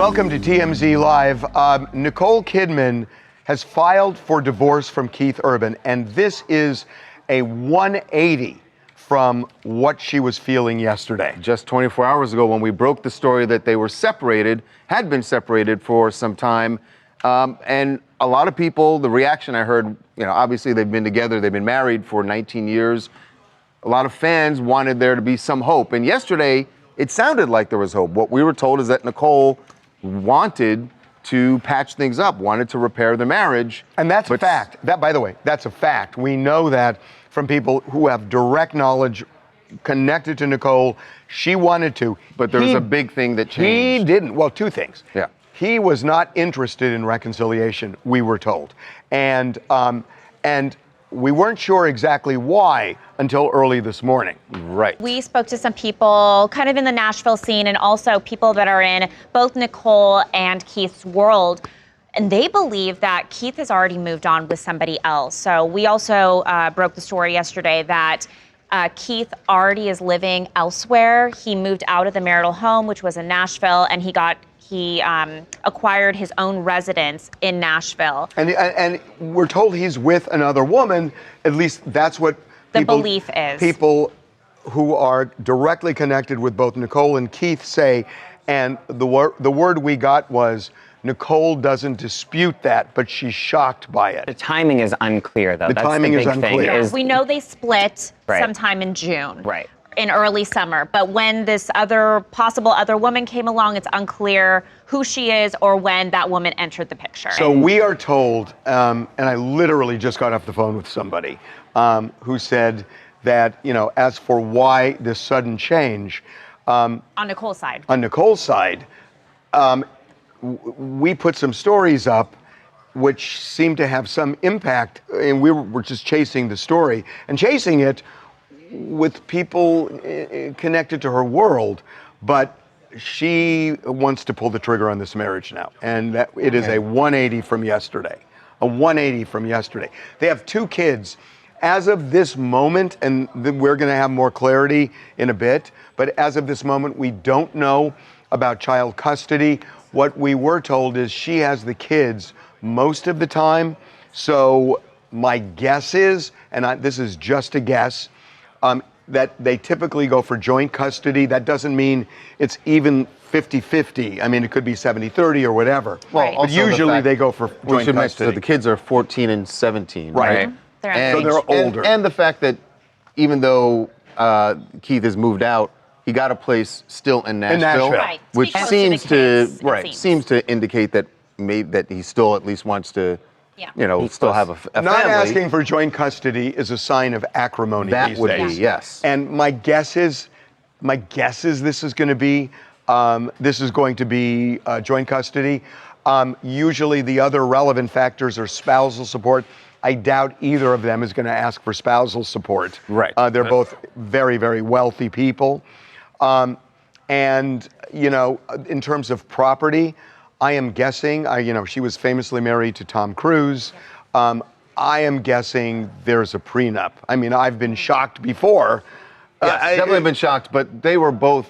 Welcome to TMZ Live. Nicole Kidman has filed for divorce from Keith Urban, and this is a 180 from what she was feeling yesterday. Just 24 hours ago when we broke the story that they were separated, had been separated for some time. And a lot of people, the reaction I heard, obviously they've been together, they've been married for 19 years. A lot of fans wanted there to be some hope. And yesterday, it sounded like there was hope. What we were told is that Nicole wanted to patch things up, wanted to repair the marriage. And that's a fact. That, by the way, that's a fact. We know that from people who have direct knowledge connected to Nicole. She wanted to. But there was a big thing that changed. He didn't. Well, two things. Yeah. He was not interested in reconciliation, we were told. And we weren't sure exactly why until early this morning. Right. We spoke to some people kind of in the Nashville scene and also people that are in both Nicole and Keith's world. And they believe that Keith has already moved on with somebody else. So we also broke the story yesterday that Keith already is living elsewhere. He moved out of the marital home, which was in Nashville, and he acquired his own residence in Nashville. And we're told he's with another woman. At least that's what the belief is. People who are directly connected with both Nicole and Keith say. And the word we got was, Nicole doesn't dispute that, but she's shocked by it. The timing is unclear, though. That's timing the is big unclear. thing. We know they split Right. sometime in June. Right. In early summer. But when this possible other woman came along, it's unclear who she is or when that woman entered the picture. So we are told, and I literally just got off the phone with somebody who said that, as for why this sudden change. On Nicole's side. On Nicole's side, we put some stories up which seemed to have some impact, and we were just chasing the story and chasing it with people connected to her world, but she wants to pull the trigger on this marriage now, and that it is a 180 from yesterday. A 180 from yesterday. They have 2 kids. As of this moment, and we're going to have more clarity in a bit, but as of this moment, we don't know about child custody. What we were told is she has the kids most of the time. So my guess is, and this is just a guess, that they typically go for joint custody. That doesn't mean it's even 50-50. I mean, it could be 70-30 or whatever. Right. But usually they go for joint custody. So the kids are 14 and 17, right? They're So they're older. And the fact that even though Keith has moved out, he got a place still in Nashville, Right. which Close seems to the kids, it seems to indicate that that he still at least wants to, still have a family. Not asking for joint custody is a sign of acrimony That these would days. be, yes. And my guess is this is going to be joint custody. Usually the other relevant factors are spousal support. I doubt either of them is going to ask for spousal support. Right. They're both very, very wealthy people. And, in terms of property, I am guessing, she was famously married to Tom Cruz. I am guessing there's a prenup. I mean, I've been shocked before. Yes, definitely been shocked, but they were both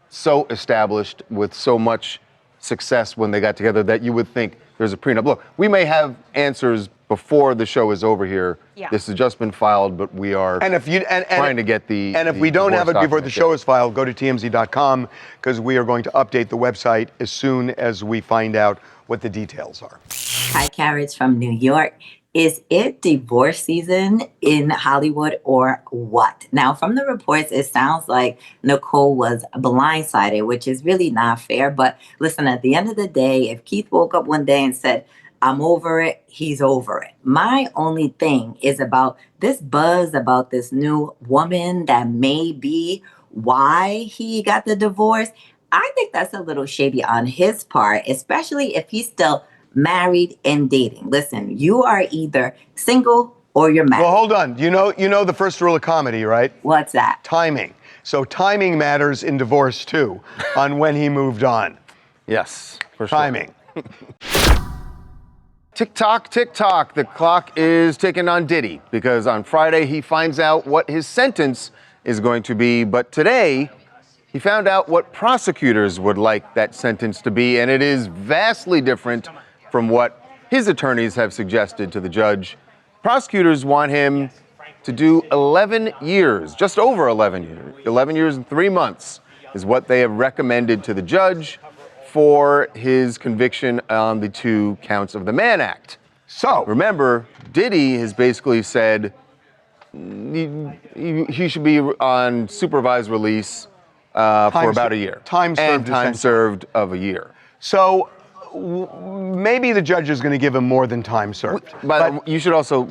so established with so much success when they got together that you would think there's a prenup. Look, we may have answers before the show is over here. Yeah. This has just been filed, but we are trying to get the. And if we don't have it before the show is filed, go to TMZ.com because we are going to update the website as soon as we find out what the details are. Hi, Carrots from New York. Is it divorce season in Hollywood or what? Now, from the reports, it sounds like Nicole was blindsided, which is really not fair. But listen, at the end of the day, if Keith woke up one day and said, I'm over it, he's over it. My only thing is about this buzz about this new woman that may be why he got the divorce. I think that's a little shady on his part, especially if he's still married and dating. Listen, you are either single or you're married. Well, hold on. You know the first rule of comedy, right? What's that? Timing. So timing matters in divorce too, on when he moved on. Yes, for sure. Timing. Tick tock, the clock is ticking on Diddy because on Friday he finds out what his sentence is going to be. But today, he found out what prosecutors would like that sentence to be, and it is vastly different from what his attorneys have suggested to the judge. Prosecutors want him to do 11 years, just over 11 years. 11 years and 3 months is what they have recommended to the judge for his conviction on the 2 counts of the Mann Act. So Remember, Diddy has basically said he should be on supervised release for about a year. Time served. And time served of a year. So maybe the judge is going to give him more than time served. But we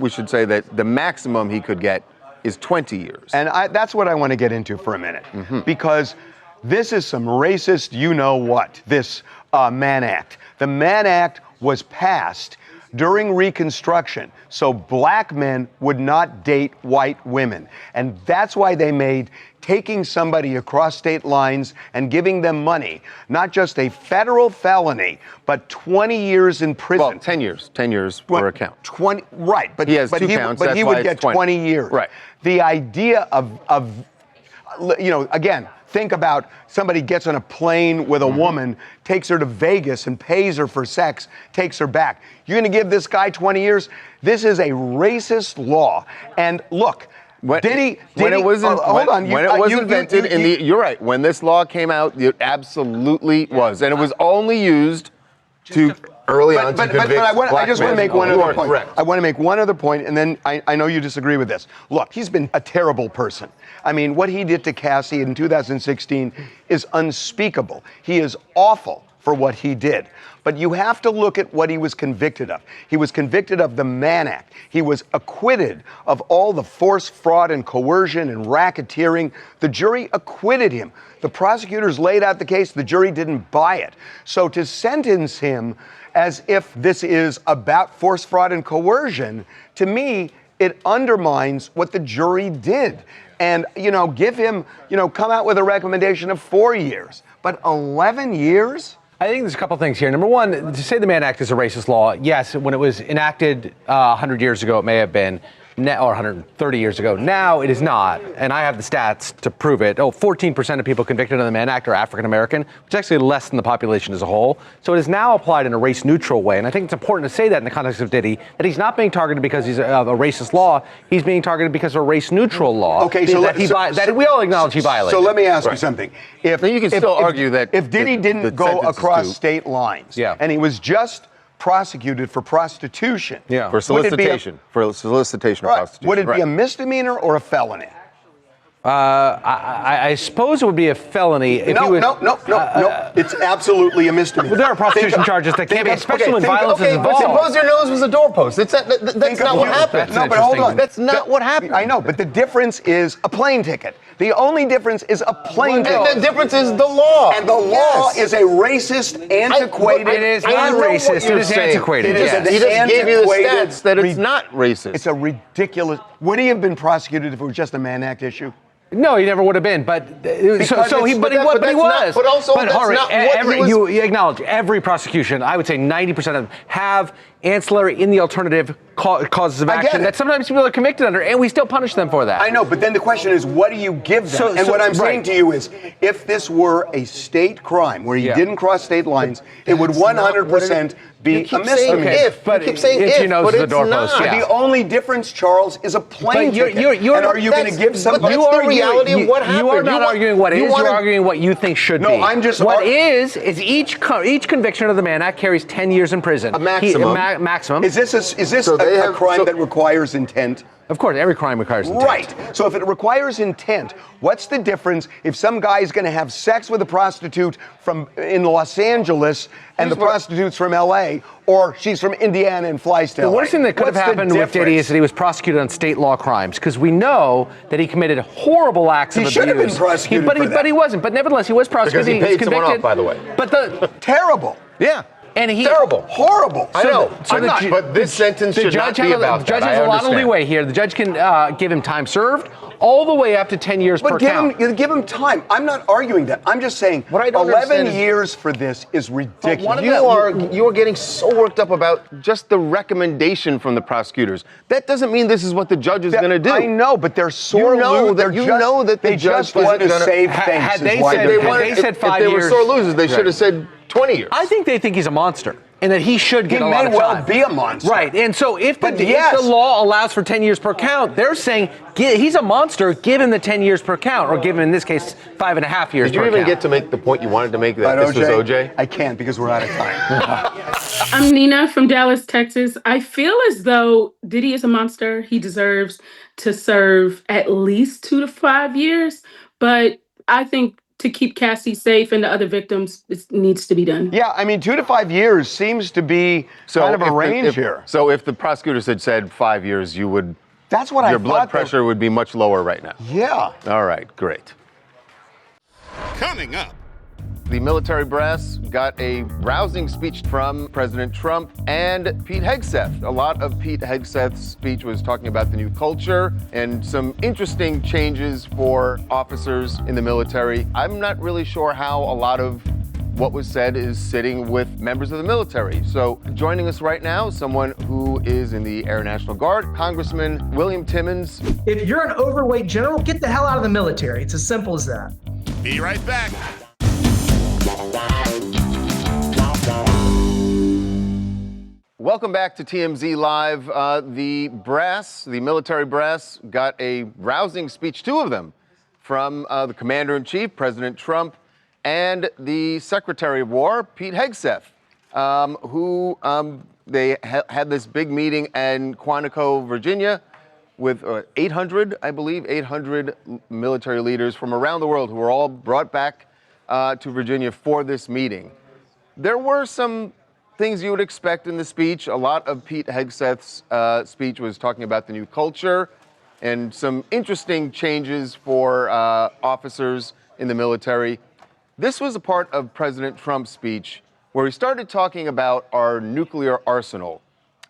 should say that the maximum he could get is 20 years. And that's what I want to get into for a minute. Because this is some racist you-know-what, this Mann Act. The Mann Act was passed during Reconstruction, so black men would not date white women. And that's why they made taking somebody across state lines and giving them money not just a federal felony, but 20 years in prison. Well, 10 years. 10 years per account. 20, right. But he has 2 counts. But he would get 20 years. Right. The idea of again, think about somebody gets on a plane with a woman, takes her to Vegas and pays her for sex, takes her back. You're going to give this guy 20 years? This is a racist law. And look, Diddy, when it was invented in the, you're right, when this law came out, it absolutely was. And it was only used to early on to convict I just want to make one other point. Correct. I want to make one other point, and then I know you disagree with this. Look, he's been a terrible person. I mean, what he did to Cassie in 2016 is unspeakable. He is awful for what he did. But you have to look at what he was convicted of. He was convicted of the Mann Act. He was acquitted of all the force, fraud, and coercion and racketeering. The jury acquitted him. The prosecutors laid out the case. The jury didn't buy it. So to sentence him as if this is about force, fraud, and coercion, to me, it undermines what the jury did. And, give him, come out with a recommendation of 4 years. But 11 years? I think there's a couple things here. Number one, to say the Mann Act is a racist law, yes, when it was enacted 100 years ago, it may have been, or 130 years ago. Now it is not, and I have the stats to prove it. 14% of people convicted of the Mann Act are African American, which is actually less than the population as a whole. So it is now applied in a race-neutral way, and I think it's important to say that in the context of Diddy, that he's not being targeted because he's a racist law. He's being targeted because of a race-neutral law. Okay, so that we all acknowledge he violated. So let me ask you something. If you can still argue that if Diddy didn't go across state lines, and he was just prosecuted for prostitution. For solicitation. For solicitation of prostitution. Would it be a misdemeanor or a felony? I suppose it would be a felony. No. It's absolutely a misdemeanor. Well, there are prostitution charges that can't be, especially when violence is involved. Suppose your nose was a doorpost. That's not what happened. No, but hold on. That's not what happened. I know, but the difference is a plane ticket. The only difference is a plane ticket. The difference is the law. And the law is a racist, antiquated. It is not racist. It is antiquated. He just gave you the stats that it's not racist. It's a ridiculous. Would he have been prosecuted if it was just a Mann Act issue? No, he never would have been. But he was. But also, that's not what you acknowledge every prosecution. I would say 90% of them have ancillary in the alternative causes of action that sometimes people are convicted under, and we still punish them for that. I know, but then the question is, what do you give them? What I'm saying to you is, if this were a state crime where you didn't cross state lines, it would 100% be a misdemeanor. But you keep saying if, but it's not. The only difference, Charles, is a plane ticket. And are you going to give somebody? But that's the reality of what happened. You are not arguing what is. You're arguing what you think should be. No, I'm just. What is each conviction of the Mann Act carries 10 years in prison. A maximum. Maximum. Is this a crime that requires intent? Of course, every crime requires intent. Right. So if it requires intent, what's the difference if some guy is going to have sex with a prostitute in Los Angeles and the prostitute's from L.A., or she's from Indiana and flies to L.A.? The worst thing that could have happened with Diddy is that he was prosecuted on state law crimes, because we know that he committed horrible acts of abuse. He should have been prosecuted for that. But he wasn't. But nevertheless, he was prosecuted. Because he paid someone off, by the way. But terrible. Yeah. And he Terrible, horrible. I know. So but this sentence should not be about the judge that. has I a lot of understand. leeway here. The judge can give him time served all the way up to 10 years per But count. give him time. I'm not arguing that. I'm just saying What I don't 11 understand is- years for this is ridiculous. You are getting so worked up about just the recommendation from the prosecutors. That doesn't mean this is what the judge is going to do. I know, but they're sore You know losers. that the they judge just want to isn't gonna- save face. had is they why said- they're had doing they it. said 5 if they were years- sore losers, they should have said 20 years. I think they think he's a monster and that he should He get a lot may of well time. be a monster. Right, and so if the yes. law allows for 10 years per count, they're saying he's a monster, give him the 10 years per count, or give him, in this case, 5.5 years Did you per even count. get to make the point you wanted to make that But this was OJ? I can't because we're out of time. I'm Nina from Dallas, Texas. I feel as though Diddy is a monster. He deserves to serve at least 2 to 5 years. But I think to keep Cassie safe and the other victims, it needs to be done. Yeah, I mean, 2 to 5 years seems to be kind of a range here. So if the prosecutors had said 5 years, you would. That's what I Your thought. blood pressure would be much lower right now. Yeah. All right, great. Coming up. The military brass got a rousing speech from President Trump and Pete Hegseth. A lot of Pete Hegseth's speech was talking about the new culture and some interesting changes for officers in the military. I'm not really sure how a lot of what was said is sitting with members of the military. So joining us right now, someone who is in the Air National Guard, Congressman William Timmons. If you're an overweight general, get the hell out of the military. It's as simple as that. Be right back. Welcome back to TMZ Live. The military brass, got a rousing speech, 2 of them, from the Commander-in-Chief, President Trump, and the Secretary of War, Pete Hegseth, who they had this big meeting in Quantico, Virginia, with 800 military leaders from around the world who were all brought back to Virginia for this meeting. There were some things you would expect in the speech. A lot of Pete Hegseth's speech was talking about the new culture and some interesting changes for officers in the military. This was a part of President Trump's speech where he started talking about our nuclear arsenal.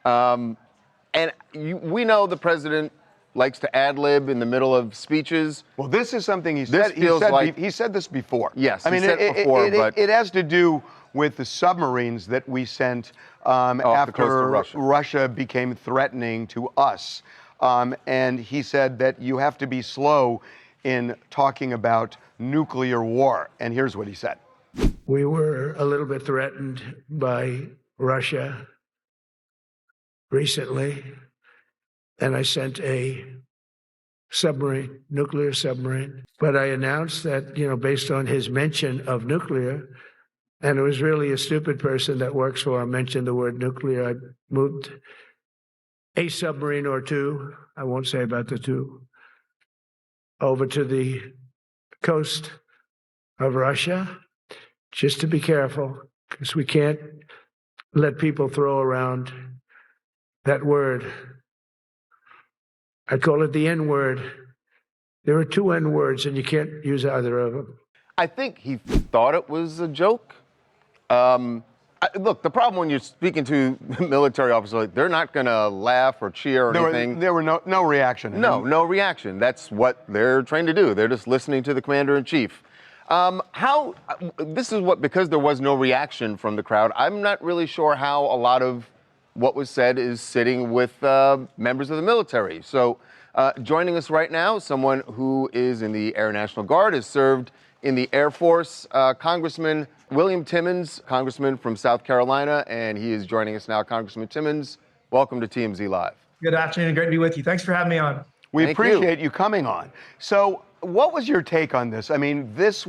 We know the president likes to ad-lib in the middle of speeches. Well, this is something he This said. feels like- He said this before. Yes, I he mean, said it before, but- it has to do with the submarines that we sent the coast after of Russia. Russia became threatening to us. And he said that you have to be slow in talking about nuclear war. And here's what he said. We were a little bit threatened by Russia recently, and I sent a submarine, nuclear submarine. But I announced that, based on his mention of nuclear, and it was really a stupid person that works for him mentioned the word nuclear, I moved a submarine or 2, I won't say about the 2, over to the coast of Russia, just to be careful, because we can't let people throw around that word. I call it the N-word. There are 2 N-words, and you can't use either of them. I think he thought it was a joke. Look, the problem when you're speaking to military officers, they're not going to laugh or cheer or anything. There were no reaction. No reaction. That's what they're trained to do. They're just listening to the Commander-in-Chief. Because there was no reaction from the crowd, I'm not really sure how a lot of what was said is sitting with members of the military. So joining us right now, someone who is in the Air National Guard, has served in the Air Force, Congressman William Timmons, Congressman from South Carolina, and he is joining us now. Congressman Timmons, welcome to TMZ Live. Good afternoon. Great to be with you. Thanks for having me on. We Thank appreciate you coming on. So what was your take on this? I mean, this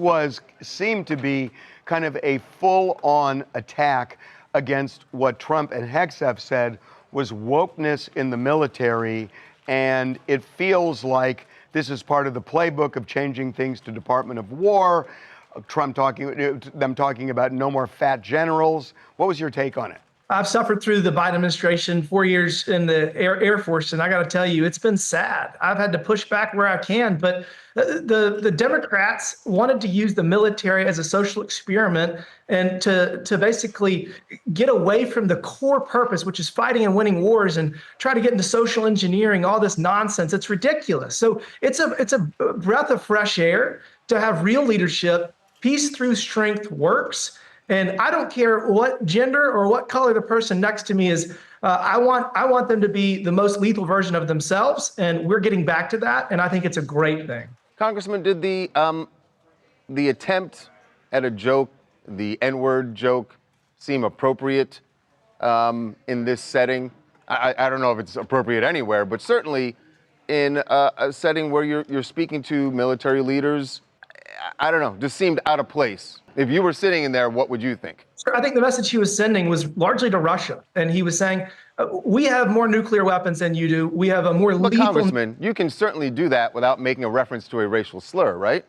seemed to be kind of a full-on attack against what Trump and Hegseth said was wokeness in the military, and it feels like this is part of the playbook of changing things to Department of War, them talking about no more fat generals. What was your take on it? I've suffered through the Biden administration, 4 years in the Air Force, and I got to tell you, it's been sad. I've had to push back where I can, but the Democrats wanted to use the military as a social experiment and to basically get away from the core purpose, which is fighting and winning wars, and try to get into social engineering, all this nonsense. It's ridiculous. So it's a breath of fresh air to have real leadership. Peace through strength works. And I don't care what gender or what color the person next to me is. I want them to be the most lethal version of themselves, and we're getting back to that. And I think it's a great thing. Congressman, did the attempt at a joke, the N-word joke, seem appropriate in this setting? I don't know if it's appropriate anywhere, but certainly in a setting where you're speaking to military leaders, I don't know, just seemed out of place. If you were sitting in there, what would you think? I think the message he was sending was largely to Russia. And he was saying, we have more nuclear weapons than you do. We have a more But lethal... Congressman, you can certainly do that without making a reference to a racial slur, right?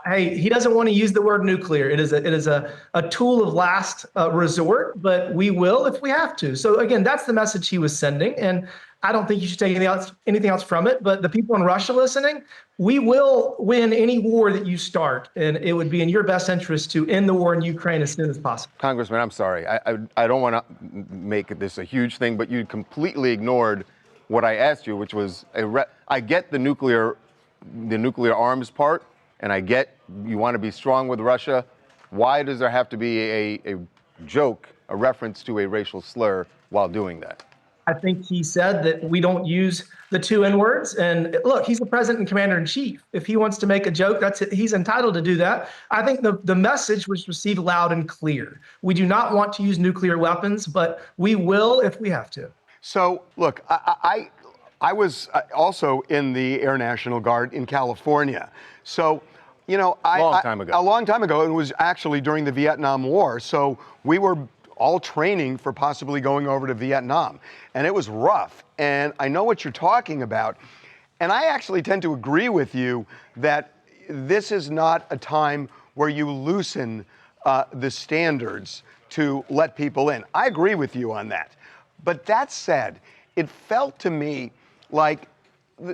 Hey, he doesn't want to use the word nuclear. It is a tool of last resort, but we will if we have to. So again, that's the message he was sending. And I don't think you should take anything else from it. But the people in Russia listening, we will win any war that you start. And it would be in your best interest to end the war in Ukraine as soon as possible. Congressman, I'm sorry. I don't want to make this a huge thing, but you completely ignored what I asked you, which was, I get the nuclear arms part, and I get you want to be strong with Russia. Why does there have to be a joke, a reference to a racial slur while doing that? I think he said that we don't use the two N-words. And look, he's the president and commander in chief. If he wants to make a joke, he's entitled to do that. I think the message was received loud and clear. We do not want to use nuclear weapons, but we will if we have to. So, look, I was also in the Air National Guard in California. So, you know, a long time ago, it was actually during the Vietnam War. So we were all training for possibly going over to Vietnam. And it was rough. And I know what you're talking about. And I actually tend to agree with you that this is not a time where you loosen the standards to let people in. I agree with you on that. But that said, it felt to me like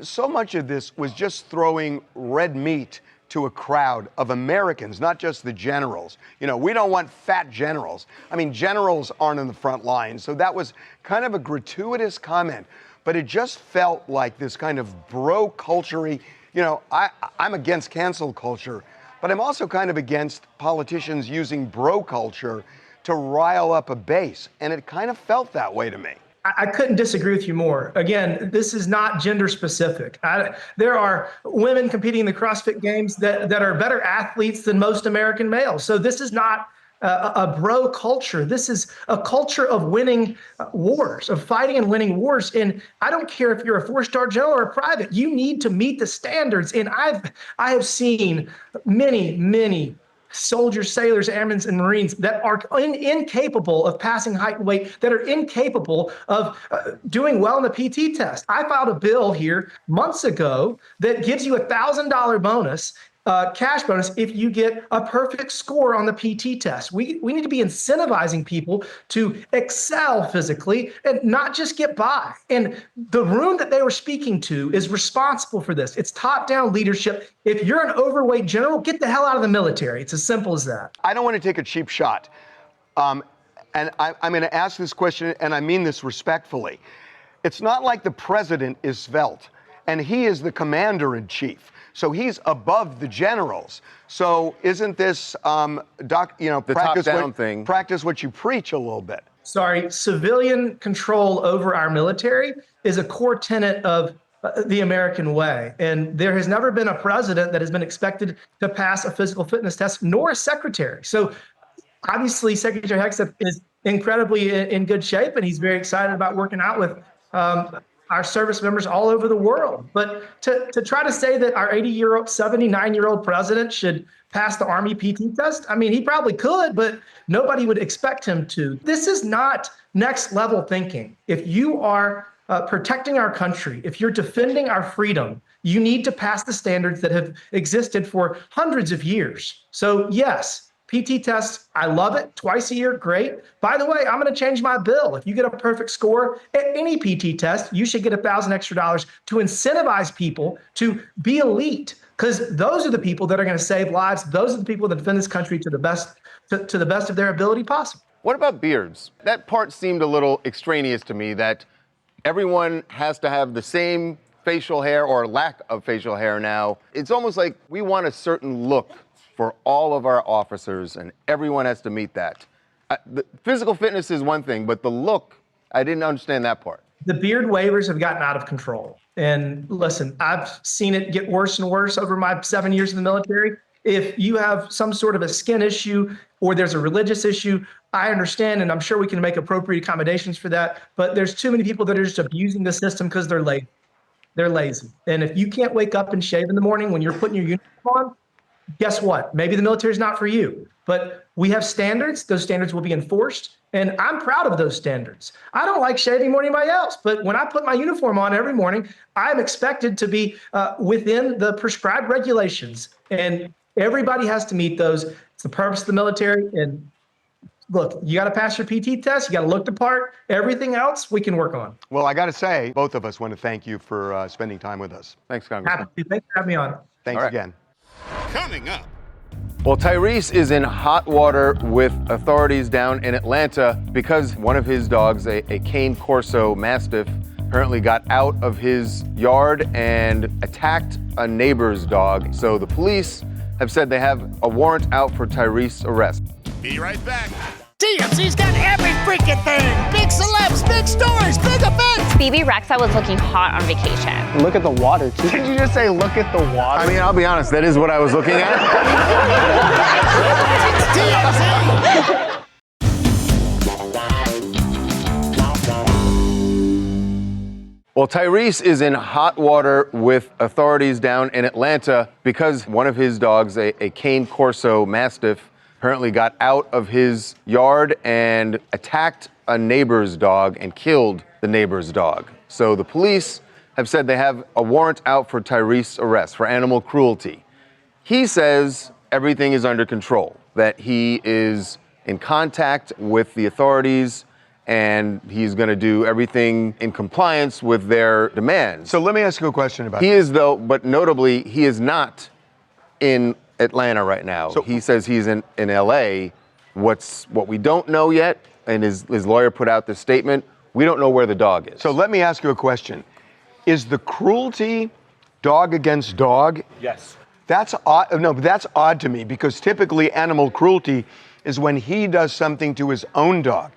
so much of this was just throwing red meat to a crowd of Americans, not just the generals. You know, we don't want fat generals. I mean, generals aren't in the front line. So that was kind of a gratuitous comment, but it just felt like this kind of bro culture-y, you know, I'm against cancel culture, but I'm also kind of against politicians using bro culture to rile up a base. And it kind of felt that way to me. I couldn't disagree with you more. Again, this is not gender specific. There are women competing in the CrossFit Games that are better athletes than most American males. So this is not a bro culture. This is a culture of winning wars, of fighting and winning wars. And I don't care if you're a 4-star general or a private, you need to meet the standards. And I have seen many soldiers, sailors, airmen, and Marines that are incapable of passing height and weight, that are incapable of doing well in the PT test. I filed a bill here months ago that gives you a $1,000 bonus, cash bonus, if you get a perfect score on the PT test. We need to be incentivizing people to excel physically and not just get by. And the room that they were speaking to is responsible for this. It's top-down leadership. If you're an overweight general, get the hell out of the military. It's as simple as that. I don't want to take a cheap shot. And I'm going to ask this question, and I mean this respectfully. It's not like the president is svelte, and he is the commander in chief. So he's above the generals. So isn't this, practice what you preach a little bit? Sorry, civilian control over our military is a core tenet of the American way. And there has never been a president that has been expected to pass a physical fitness test, nor a secretary. So obviously, Secretary Hegseth is incredibly in good shape, and he's very excited about working out with our service members all over the world. But to try to say that our 80-year-old, 79-year-old president should pass the Army PT test, I mean, he probably could, but nobody would expect him to. This is not next level thinking. If you are protecting our country, if you're defending our freedom, you need to pass the standards that have existed for hundreds of years. So yes, PT tests, I love it. Twice a year, great. By the way, I'm going to change my bill. If you get a perfect score at any PT test, you should get $1,000 extra to incentivize people to be elite, because those are the people that are going to save lives. Those are the people that defend this country to the best of their ability possible. What about beards? That part seemed a little extraneous to me, that everyone has to have the same facial hair or lack of facial hair now. It's almost like we want a certain look for all of our officers, and everyone has to meet that. The physical fitness is one thing, but the look, I didn't understand that part. The beard waivers have gotten out of control. And listen, I've seen it get worse and worse over my 7 years in the military. If you have some sort of a skin issue or there's a religious issue, I understand, and I'm sure we can make appropriate accommodations for that. But there's too many people that are just abusing the system because they're lazy. They're lazy. And if you can't wake up and shave in the morning when you're putting your uniform on, guess what? Maybe the military is not for you. But we have standards. Those standards will be enforced. And I'm proud of those standards. I don't like shaving more than anybody else. But when I put my uniform on every morning, I'm expected to be within the prescribed regulations. And everybody has to meet those. It's the purpose of the military. And look, you got to pass your PT test. You got to look the part. Everything else we can work on. Well, I got to say, both of us want to thank you for spending time with us. Thanks, Congressman. Thanks for having me on. Thanks again. Coming up. Well, Tyrese is in hot water with authorities down in Atlanta because one of his dogs, a Cane Corso Mastiff, apparently got out of his yard and attacked a neighbor's dog. So the police have said they have a warrant out for Tyrese's arrest. Be right back. TMZ's got every freaking thing. Big celebs, big stories, big events. BB Rexa was looking hot on vacation. Look at the water, too. Did you just say look at the water? I mean, I'll be honest, that is what I was looking at. Well, Tyrese is in hot water with authorities down in Atlanta because one of his dogs, a Cane Corso Mastiff, apparently got out of his yard and attacked a neighbor's dog and killed the neighbor's dog. So the police have said they have a warrant out for Tyrese's arrest for animal cruelty. He says everything is under control, that he is in contact with the authorities and he's going to do everything in compliance with their demands. So let me ask you a question about He this. is, though, but notably, he is not in Atlanta right now. So he says he's in LA. What we don't know yet, and his lawyer put out this statement, we don't know where the dog is. So let me ask you a question. Is the cruelty dog against dog? Yes. That's odd. No, but that's odd to me because typically animal cruelty is when he does something to his own dog.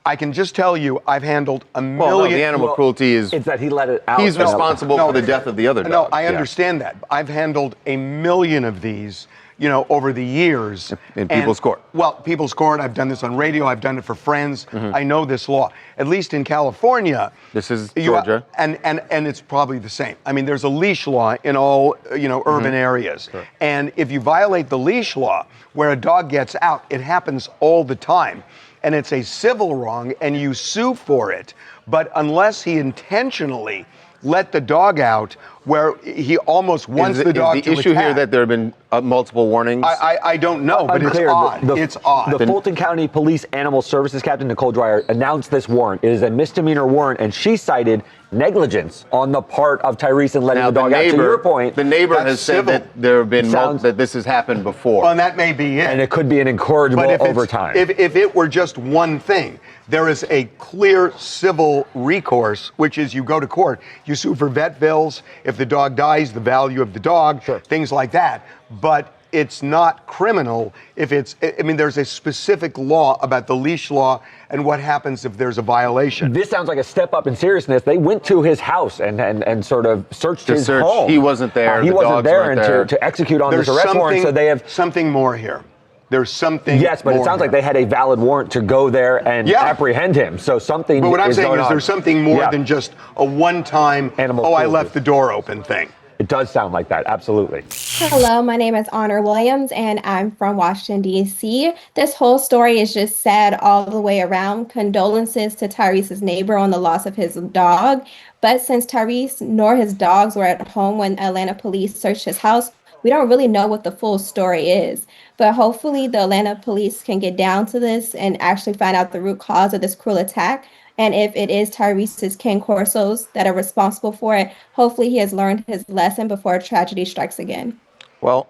I can just tell you, I've handled a million. Well, no, the animal cruelty is. It's that he let it out. He's responsible for the death of the other dog. No, I understand that. I've handled a million of these, over the years. In people's court. Well, people's court. I've done this on radio. I've done it for friends. I know this law. At least in California. This is Georgia. And it's probably the same. I mean, there's a leash law in all, urban areas. Sure. And if you violate the leash law, where a dog gets out, it happens all the time. And it's a civil wrong, and you sue for it. But unless he intentionally let the dog out, where he almost wants the dog to attack. Is the issue here that there have been multiple warnings? I don't know, but Unclear. it's odd. It's odd. The Fulton County Police Animal Services Captain Nicole Dreyer announced this warrant. It is a misdemeanor warrant, and she cited negligence on the part of Tyrese in letting the dog out. To your point, the neighbor has said that there have been that this has happened before. Well, and that may be it. And it could be an incorrigible over time. If it were just one thing, there is a clear civil recourse, which is you go to court, you sue for vet bills, if the dog dies, the value of the dog, things like that. But it's not criminal if there's a specific law about the leash law and what happens if there's a violation. This sounds like a step up in seriousness. They went to his house and sort of searched his home. He wasn't there. He the wasn't dogs there weren't and there. to execute on this arrest warrant. So they have something more here. There's something. Yes, but it sounds like they had a valid warrant to go there and apprehend him. So something. But what I'm is saying going is on. there's something more than just a one-time, I left the door open thing. It does sound like that, absolutely. Hello, my name is Honor Williams, and I'm from Washington, D.C. This whole story is just sad all the way around. Condolences to Tyrese's neighbor on the loss of his dog. But since Tyrese nor his dogs were at home when Atlanta police searched his house, we don't really know what the full story is. But hopefully the Atlanta police can get down to this and actually find out the root cause of this cruel attack. And if it is Tyrese's Ken Corsos that are responsible for it, hopefully he has learned his lesson before tragedy strikes again. Well,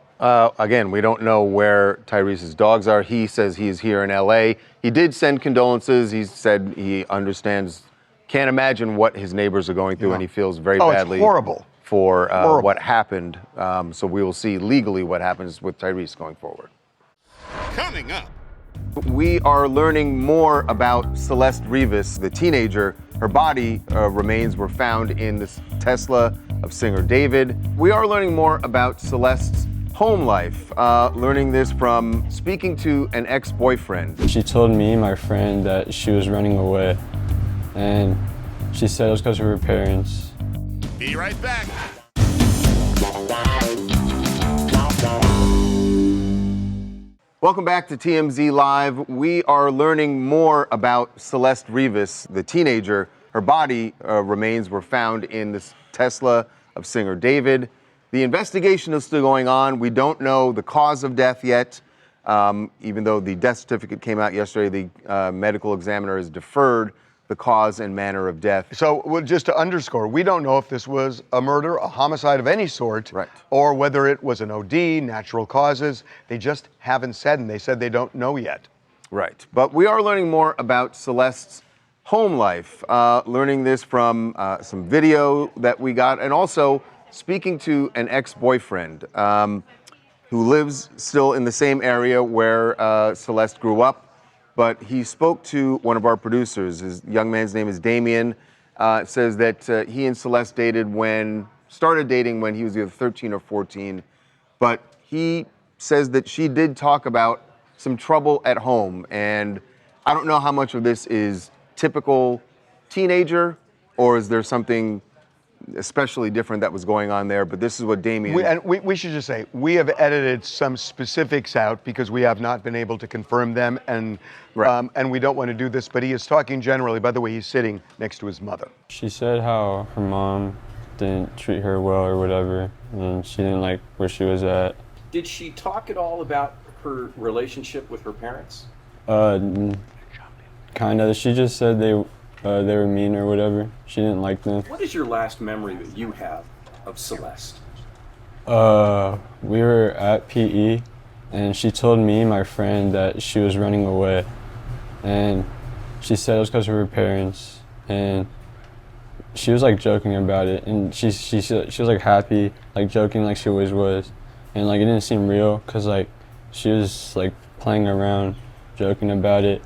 again, we don't know where Tyrese's dogs are. He says he is here in LA. He did send condolences. He said he understands, can't imagine what his neighbors are going through, and he feels very badly it's horrible. for Horrible. what happened. So we will see legally what happens with Tyrese going forward. Coming up. We are learning more about Celeste Rivas, the teenager. Her body remains were found in this Tesla of singer David. We are learning more about Celeste's home life, learning this from speaking to an ex-boyfriend. She told me, my friend, that she was running away, and she said it was because of her parents. Be right back. Welcome back to TMZ Live. We are learning more about Celeste Rivas, the teenager. Her body remains were found in this Tesla of singer David. The investigation is still going on. We don't know the cause of death yet. Even though the death certificate came out yesterday, the medical examiner has deferred the cause and manner of death. So just to underscore, we don't know if this was a murder, a homicide of any sort, right, or whether it was an OD, natural causes. They just haven't said, and they said they don't know yet. Right. But we are learning more about Celeste's home life, learning this from some video that we got, and also speaking to an ex-boyfriend who lives still in the same area where Celeste grew up. But he spoke to one of our producers. His young man's name is Damien. Says that he and Celeste started dating when he was either 13 or 14. But he says that she did talk about some trouble at home. And I don't know how much of this is typical teenager, or is there something especially different that was going on there, but this is what Damien... We should just say, we have edited some specifics out because we have not been able to confirm them, and we don't want to do this, but he is talking generally. By the way, he's sitting next to his mother. She said how her mom didn't treat her well or whatever, and she didn't like where she was at. Did she talk at all about her relationship with her parents? Kind of. She just said they were mean or whatever. She didn't like them. What is your last memory that you have of Celeste? We were at PE, and she told me, my friend, that she was running away. And she said it was because of her parents. And she was like joking about it. And she was like happy, like joking like she always was. And like it didn't seem real because like she was like playing around, joking about it.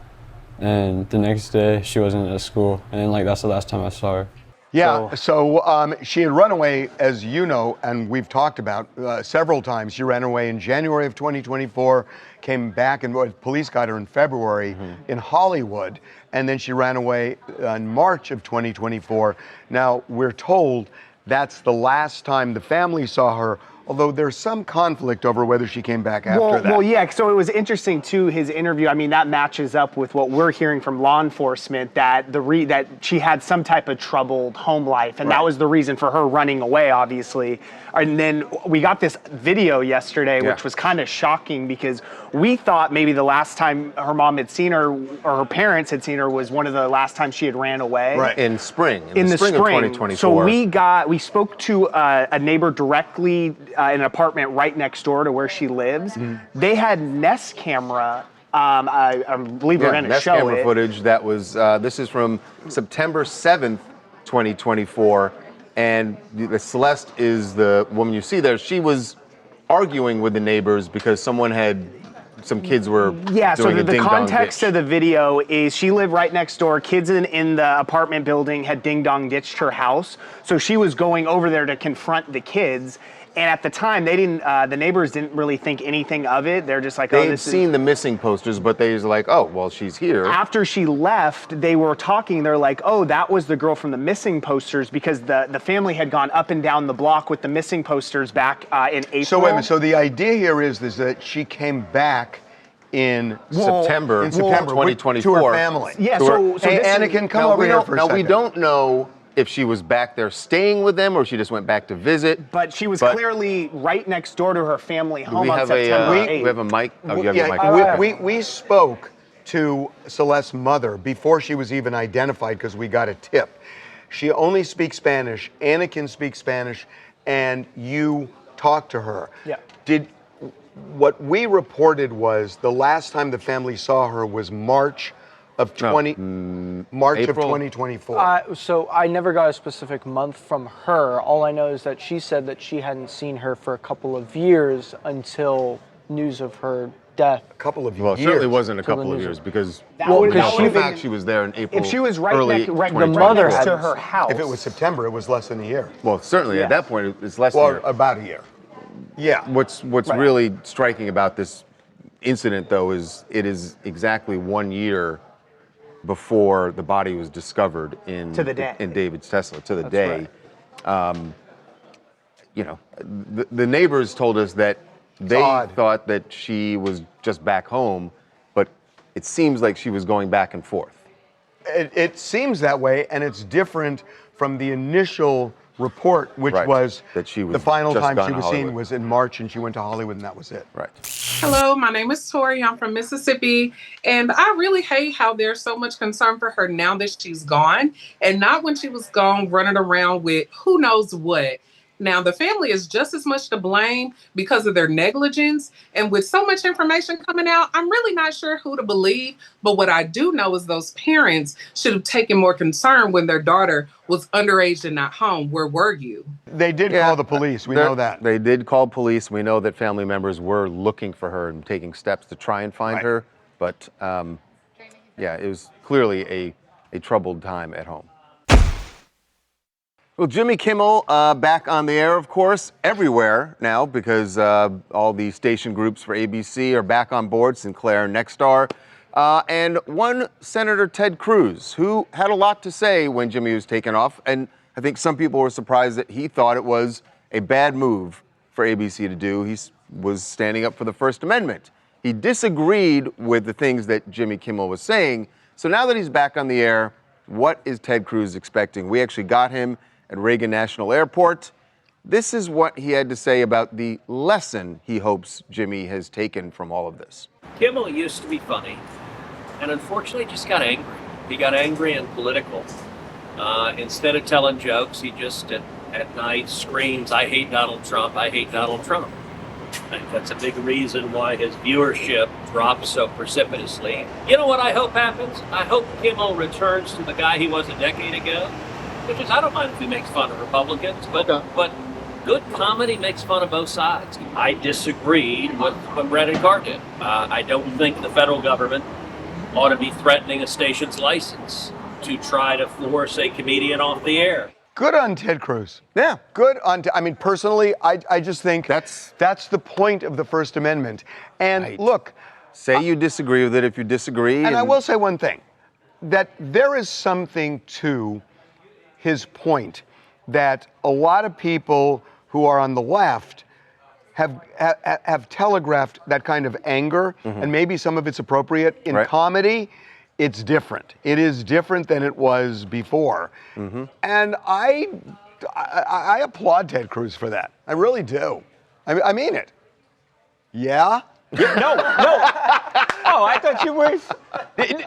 And the next day, she wasn't at school. And then, like, that's the last time I saw her. Yeah, so she had run away, as you know, and we've talked about several times. She ran away in January of 2024, came back, and police got her in February in Hollywood, and then she ran away in March of 2024. Now, we're told that's the last time the family saw her, although there's some conflict over whether she came back after that. Well, yeah, so it was interesting, too, his interview. I mean, that matches up with what we're hearing from law enforcement, that that she had some type of troubled home life, and that was the reason for her running away, obviously. And then we got this video yesterday, which was kind of shocking because we thought maybe the last time her mom had seen her, or her parents had seen her, was one of the last times she had ran away. Right, in the spring of 2024. So we spoke to a neighbor directly in an apartment right next door to where she lives. They had Nest camera. I believe we're going to show camera it. footage that was. This is from September 7th, 2024, and Celeste is the woman you see there. She was arguing with the neighbors because some kids were doing a the context of the video is she lived right next door. Kids in the apartment building had ding-dong ditched her house, so she was going over there to confront the kids. And at the time, they didn't. The neighbors didn't really think anything of it. They're just like, they had seen the missing posters, but they was like, oh, well, she's here. After she left, they were talking. They're like, oh, that was the girl from the missing posters, because the family had gone up and down the block with the missing posters back in April. So wait a minute. So the idea here is that she came back in September 2024 to her family. Yeah. Anakin, come over here for a second. Now we don't know if she was back there staying with them or she just went back to visit. But she was clearly right next door to her family home on September 8th. We have a mic? Oh, you have your mic. We spoke to Celeste's mother before she was even identified because we got a tip. She only speaks Spanish. Anna can speak Spanish, and you talked to her. Yeah. What we reported was the last time the family saw her was March of 2024. So I never got a specific month from her. All I know is that she said that she hadn't seen her for a couple of years until news of her death. A couple of years. Well, it certainly wasn't a couple of years because she was there in April. If she was right early next to her house. If it was September, it was less than a year. Well, certainly at that point, it's less than a year. About a year. Yeah. What's really striking about this incident, though, is it is exactly 1 year before the body was discovered in David's Tesla, to the day. Right. The neighbors told us that they thought that she was just back home, but it seems like she was going back and forth. It seems that way, and it's different from the initial report, which was that she was the final just time gone she to was Hollywood. seen was in March, and she went to Hollywood, and that was it. Right. Hello, my name is Tori. I'm from Mississippi, and I really hate how there's so much concern for her now that she's gone, and not when she was gone running around with who knows what. Now, the family is just as much to blame because of their negligence. And with so much information coming out, I'm really not sure who to believe. But what I do know is those parents should have taken more concern when their daughter was underage and not home. Where were you? They did call the police. We know that. They did call police. We know that family members were looking for her and taking steps to try and find her. But it was clearly a troubled time at home. Well, Jimmy Kimmel back on the air, of course, everywhere now because all the station groups for ABC are back on board, Sinclair and Nexstar. And one Senator Ted Cruz, who had a lot to say when Jimmy was taken off. And I think some people were surprised that he thought it was a bad move for ABC to do. He was standing up for the First Amendment. He disagreed with the things that Jimmy Kimmel was saying. So now that he's back on the air, what is Ted Cruz expecting? We actually got him at Reagan National Airport. This is what he had to say about the lesson he hopes Jimmy has taken from all of this. Kimmel used to be funny, and unfortunately just got angry. He got angry and political. Instead of telling jokes, he just at night screams, "I hate Donald Trump, I hate Donald Trump." I think that's a big reason why his viewership dropped so precipitously. You know what I hope happens? I hope Kimmel returns to the guy he was a decade ago. Which is, I don't mind if he makes fun of Republicans, but good comedy makes fun of both sides. I disagreed with what Brett and Carr did. I don't think the federal government ought to be threatening a station's license to try to force a comedian off the air. Good on Ted Cruz. Yeah, good on. I mean, personally, I just think that's the point of the First Amendment. And look, say you disagree with it if you disagree. And I will say one thing, that there is something to his point that a lot of people who are on the left have telegraphed that kind of anger, and maybe some of it's appropriate. In comedy, it's different. It is different than it was before. And I applaud Ted Cruz for that. I really do. I mean it. Yeah? No. Oh, I thought you were.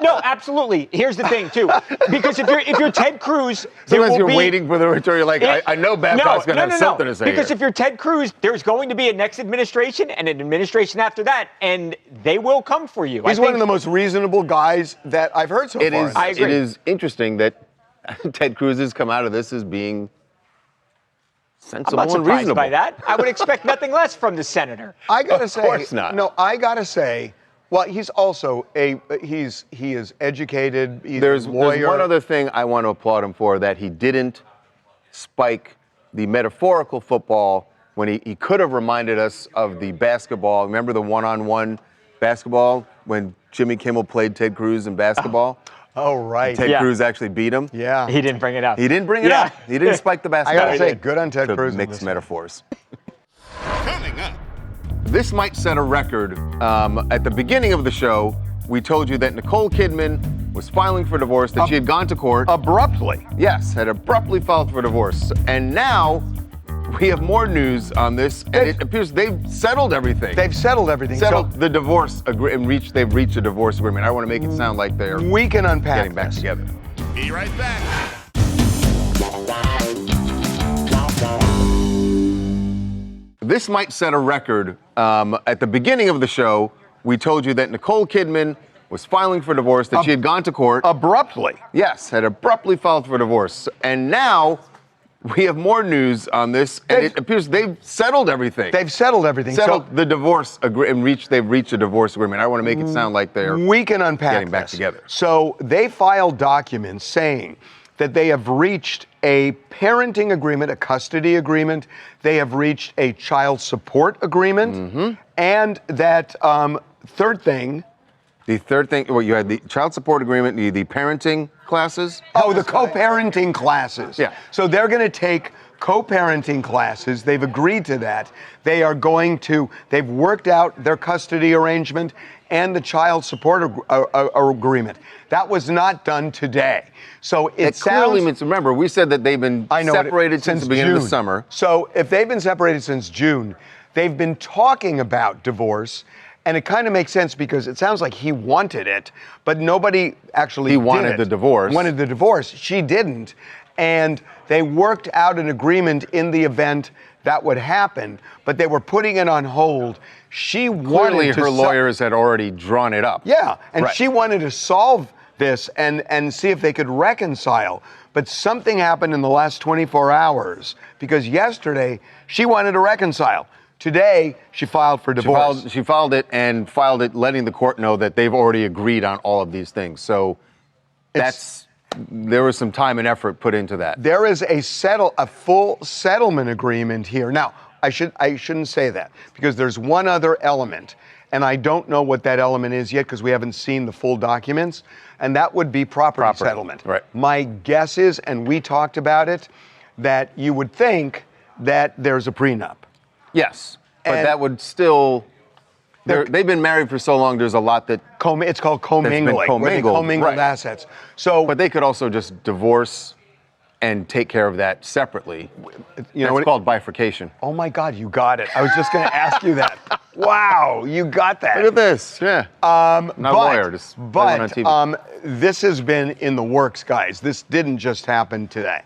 No, absolutely. Here's the thing, too, because if you're Ted Cruz, sometimes you're waiting for the return. You're like, I know Babcock's going to have something to say. Because if you're Ted Cruz, there's going to be a next administration and an administration after that, and they will come for you. He's one of the most reasonable guys that I've heard so far. I agree. It is interesting that Ted Cruz has come out of this as being sensible I'm not and surprised reasonable. by that. I would expect nothing less from the senator. I gotta say, of course not. No, I gotta say, well, he's also he is educated. He's a lawyer. There's one other thing I want to applaud him for, that he didn't spike the metaphorical football when he could have reminded us of the basketball. Remember the one-on-one basketball when Jimmy Kimmel played Ted Cruz in basketball? Oh, right. Ted Cruz actually beat him. Yeah. He didn't bring it up. He didn't bring it up. He didn't spike the basketball. I gotta say, good on Ted Cruz. Mixed metaphors. Coming up. This might set a record. At the beginning of the show, we told you that Nicole Kidman was filing for divorce, that she had gone to court. Abruptly. Yes, had abruptly filed for divorce. And now we have more news on this, and it appears they've settled everything. They've settled everything. Settled the divorce agreement, they've reached a divorce agreement. I want to make it sound like they're we can unpack getting back together. Be right back. This might set a record. At the beginning of the show, we told you that Nicole Kidman was filing for divorce, that she had gone to court. Abruptly. Yes, had abruptly filed for divorce. And now we have more news on this, and it appears they've settled everything. They've settled everything. Settled the divorce agreement, they've reached a divorce agreement. I want to make it sound like they're we can unpack getting back this. together. So they filed documents saying that they have reached a parenting agreement, a custody agreement. They have reached a child support agreement, and that third thing. The third thing, well, you had the child support agreement, the parenting classes. Oh, the co-parenting classes. Yeah. So they're going to take co-parenting classes. They've agreed to that. They are going to, they've worked out their custody arrangement and the child support agreement. That was not done today. So it clearly means, remember, we said that they've been separated since the beginning June. of the summer. So if they've been separated since June, they've been talking about divorce. And it kind of makes sense because it sounds like he wanted it, but nobody actually He did wanted it. the divorce. Wanted the divorce. She didn't. And they worked out an agreement in the event that would happen, but they were putting it on hold. She Clearly, wanted to her lawyers had already drawn it up. Yeah, and Right. she wanted to solve this and see if they could reconcile. But something happened in the last 24 hours because yesterday she wanted to reconcile. Today, she filed for divorce. She filed it and filed it letting the court know that they've already agreed on all of these things. So there was some time and effort put into that. There is a full settlement agreement here. Now, I shouldn't say that because there's one other element, and I don't know what that element is yet because we haven't seen the full documents, and that would be property settlement. Right. My guess is, and we talked about it, that you would think that there's a prenup. Yes, but that would still. They've been married for so long. There's a lot that it's called commingling. Where they commingled assets. So, but they could also just divorce and take care of that separately. You know, it's called bifurcation. Oh my God, you got it. I was just going to ask you that. Wow, you got that. Look at this. Yeah. Not a lawyer, just everyone on TV. This has been in the works, guys. This didn't just happen today.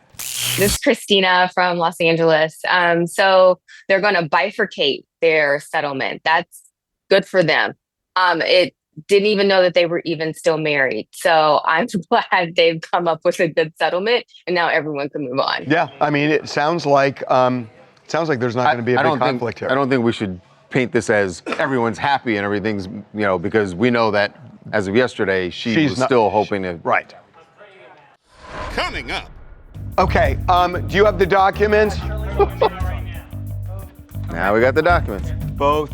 This is Christina from Los Angeles. So they're going to bifurcate their settlement. That's good for them. It didn't even know that they were even still married. So I'm glad they've come up with a good settlement, and now everyone can move on. Yeah, I mean, it sounds like there's not going to be a big conflict here. I don't think we should paint this as everyone's happy and everything's, because we know that as of yesterday, she's still hoping to. Right. Coming up. Okay, do you have the documents? Now we got the documents. Both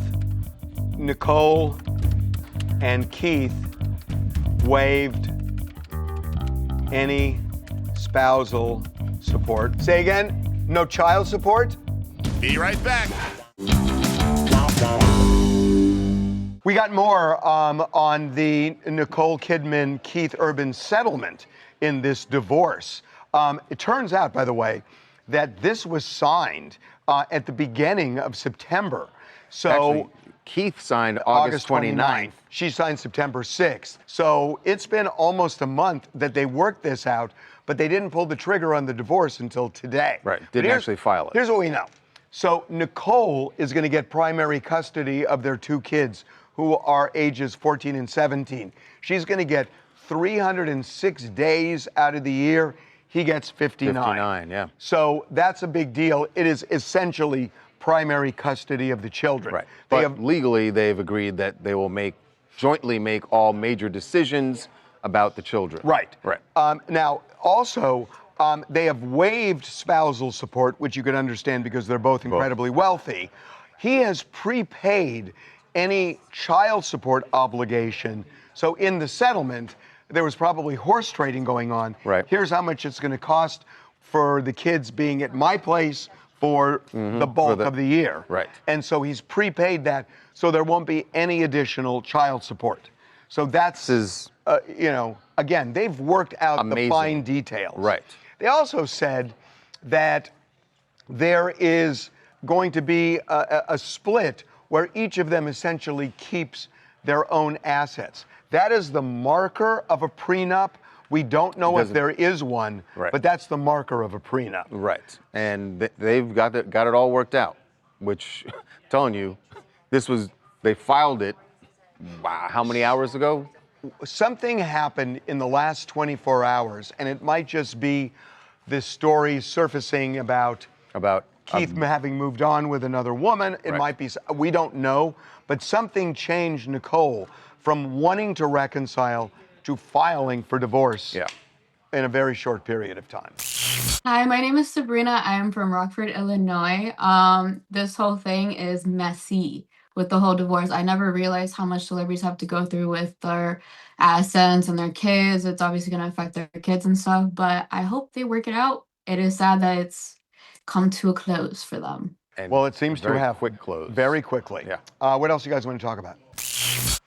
Nicole and Keith waived any spousal support. Say again, no child support? Be right back. We got more on the Nicole Kidman, Keith Urban settlement in this divorce. It turns out, by the way, that this was signed at the beginning of September. So actually, Keith signed August 29th. She signed September 6th. So it's been almost a month that they worked this out, but they didn't pull the trigger on the divorce until today. Right, didn't actually file it. Here's what we know. So Nicole is going to get primary custody of their two kids who are ages 14 and 17. She's going to get 306 days out of the year. He gets 59. 59, yeah. So that's a big deal. It is essentially primary custody of the children. Right. But legally, they've agreed that they will jointly make all major decisions about the children. Right. Right. Now, also, they have waived spousal support, which you can understand because they're both incredibly wealthy. He has prepaid any child support obligation. So in the settlement, there was probably horse trading going on. Right. Here's how much it's going to cost for the kids being at my place for the bulk of the year. Right. And so he's prepaid that, so there won't be any additional child support. So that's again, they've worked out the Amazing. fine details. Right. They also said that there is going to be a split where each of them essentially keeps their own assets. That is the marker of a prenup. We don't know if there is one, but that's the marker of a prenup. Right. And they've got it all worked out, which, I'm telling you, they filed it, wow, how many hours ago? Something happened in the last 24 hours, and it might just be this story surfacing about Keith having moved on with another woman. It might be, we don't know, but something changed Nicole from wanting to reconcile to filing for divorce in a very short period of time. Hi, my name is Sabrina. I am from Rockford, Illinois. This whole thing is messy with the whole divorce. I never realized how much celebrities have to go through with their assets and their kids. It's obviously going to affect their kids and stuff, but I hope they work it out. It is sad that it's come to a close for them. Well, it seems to have quick close. Very quickly. Yeah. What else you guys want to talk about?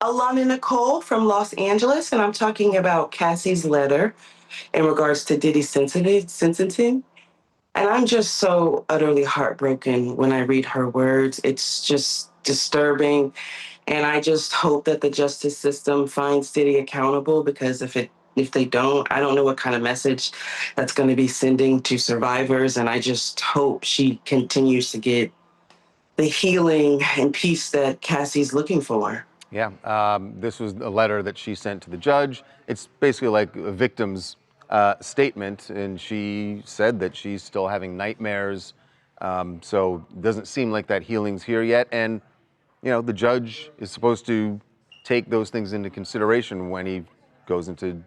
Alana Nicole from Los Angeles, and I'm talking about Cassie's letter in regards to Diddy's sentencing. And I'm just so utterly heartbroken when I read her words. It's just disturbing. And I just hope that the justice system finds Diddy accountable, because if they don't, I don't know what kind of message that's going to be sending to survivors. And I just hope she continues to get the healing and peace that Cassie's looking for. Yeah, this was a letter that she sent to the judge. It's basically like a victim's statement, and she said that she's still having nightmares. So it doesn't seem like that healing's here yet. And, the judge is supposed to take those things into consideration when he goes into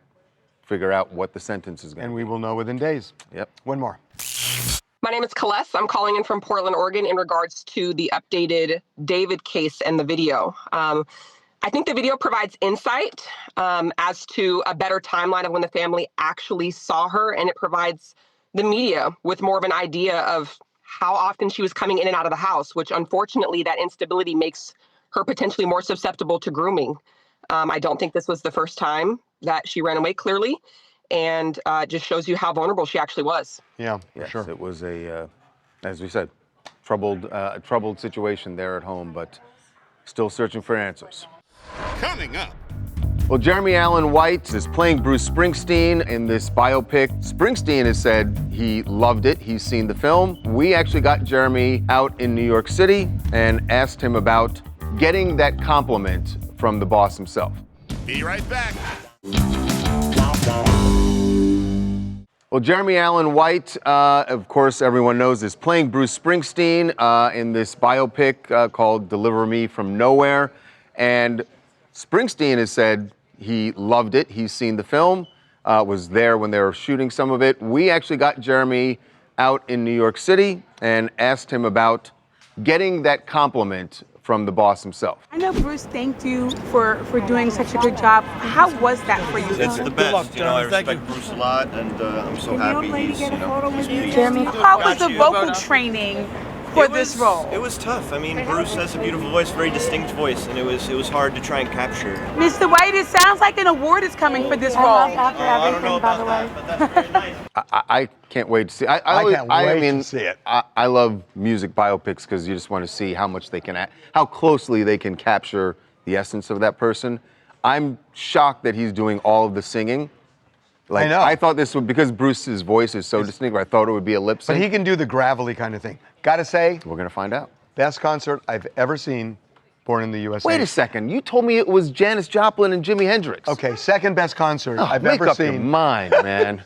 figure out what the sentence is going to be. And we will know within days. Yep. One more. My name is Celeste. I'm calling in from Portland, Oregon in regards to the updated David case and the video. I think the video provides insight as to a better timeline of when the family actually saw her, and it provides the media with more of an idea of how often she was coming in and out of the house, which unfortunately that instability makes her potentially more susceptible to grooming. I don't think this was the first time that she ran away, clearly, and just shows you how vulnerable she actually was. Yeah, yes, sure. It was as we said, troubled situation there at home, but still searching for answers. Coming up. Well, Jeremy Allen White is playing Bruce Springsteen in this biopic. Springsteen has said he loved it. He's seen the film. We actually got Jeremy out in New York City and asked him about getting that compliment from the boss himself. Be right back. Well, Jeremy Allen White, of course, everyone knows, is playing Bruce Springsteen in this biopic called Deliver Me From Nowhere. And Springsteen has said he loved it. He's seen the film, was there when they were shooting some of it. We actually got Jeremy out in New York City and asked him about getting that compliment from the boss himself. I know Bruce thanked you for doing such a good job. How was that for you? It's the best. I respect Bruce a lot, and I'm so happy he's pleased. Jeremy, how was the vocal training for this role? It was tough. I mean, Bruce has a beautiful voice, very distinct voice, and it was hard to try and capture. Mr. White, it sounds like an award is coming for this role. I don't know about that, but that's very nice. I can't wait to see. I can't wait to see it. I love music biopics because you just want to see how much they can, how closely they can capture the essence of that person. I'm shocked that he's doing all of the singing. Like, I know. I thought this would, because Bruce's voice is so distinct, I thought it would be a lip sync. But he can do the gravelly kind of thing. Gotta say, we're gonna find out. Best concert I've ever seen, Born in the USA. Wait a second, you told me it was Janis Joplin and Jimi Hendrix. Okay, second best concert I've ever seen. Make up your mind, man.